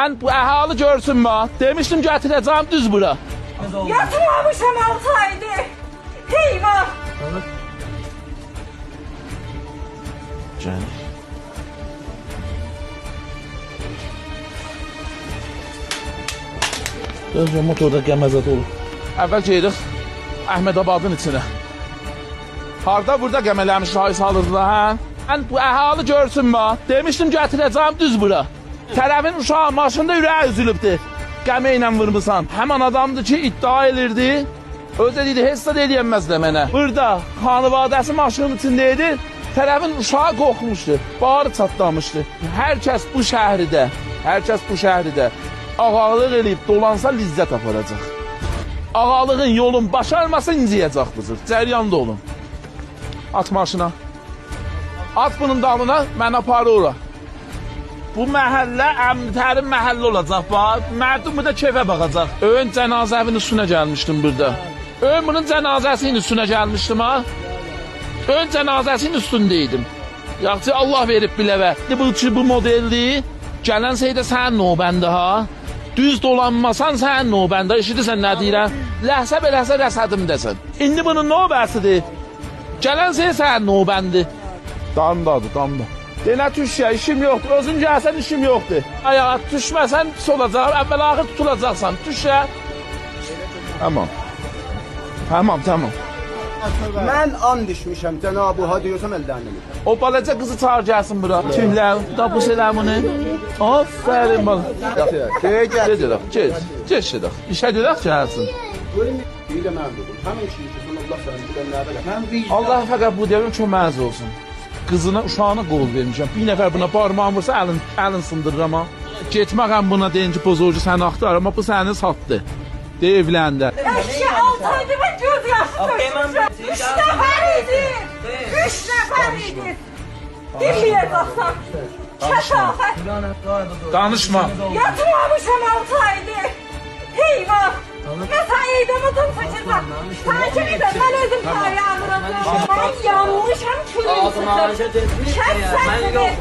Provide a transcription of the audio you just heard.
Ben bu əhali görsün mü? Demiştim getireceğim düz bura. Yatmamışam 6 aydır. Eyvah. Canım. Gözce motorda gəməzət olur. Əvvəl gedirik Əhmədabadın içine. Harda burada gəmələmiş şahı salırdılar, hə? Ben bu əhali görsün mü? Demiştim getireceğim düz bura. Tərəfin uşağı maşında ürəyi üzülübdür. Qəmə ilə vurmusan. Həman adamdır ki iddia edirdi. Özü dedi, heç də eləyəməz də mənə. Burada xanıvadəsi maşının içindeydi. Tərəfin uşağı qorxmuşdu. Bağrı çatlamışdı. Hər kəs bu şəhridə ağalıq eləyib dolansa lizzət aparacaq. Ağalığın yolun başarması inciyəcəkdir. Cəryanda olun. At maşına. At bunun dalına, mən aparı ora. Bu məhəllə əmtərin məhəllə olacaq, bax. Mərdum burada keyfə baxacaq. Ön cənazəvin üstünə gəlmişdim burada. Ön bunun cənazəsinin üstünə gəlmişdim, ha. Ön cənazəsinin üstündeydim. Yaxşı, Allah verib biləvə. Bu modelli, gələn şeydə sənin növbəndə, ha. Düz dolanmasan sənin növbəndə, eşidirsən nə deyirəm? Ləhsə beləsə rəsədimdəsən. İndi bunun növbəsidir. Gələn şey sənin növbəndir. Damdadır, damda. Denə tuş ya, işim yoxdur. Özün gəlsən işim yoxdur. Ayağa düşməsən pis olacaq. Əvvəl axır tutulacaqsan. Tuş ya. Tamam. Tamam. Mən an düşmüşəm, Cənab-ı Hak diyorsam əldən elim. O balaca qızı çağır gəlsin bura. Tüylər, tapış elə bunu. Aferin bana. Geç şedək. İşə gedək gəlsin. İyi də mən dedim. Həmin işi ki, Allah səni bilənlərdə. Allah fəqət bu devrim köməyiniz olsun. Qızına, uşağına qol vermişəm. Bir nəfər buna parmağım vursa əlin sındırır ama. Getməkəm buna deyin ki, pozorcu səni axtar, ama bu səni satdı. De evləndə. Eşki 6 aydır ben göz yaşı döşmüşüm. 3 nəfər idi. 3 nəfər idi. Dinməyəcəksən. Kəsafət. Danışma. Yatmamışam 6 aydır. Eyvah. Mesela eydamıdım saçırsan. Takip edin, ben özüm ayağımı. Ben yanmışam külüm sıkım. Kes sesini.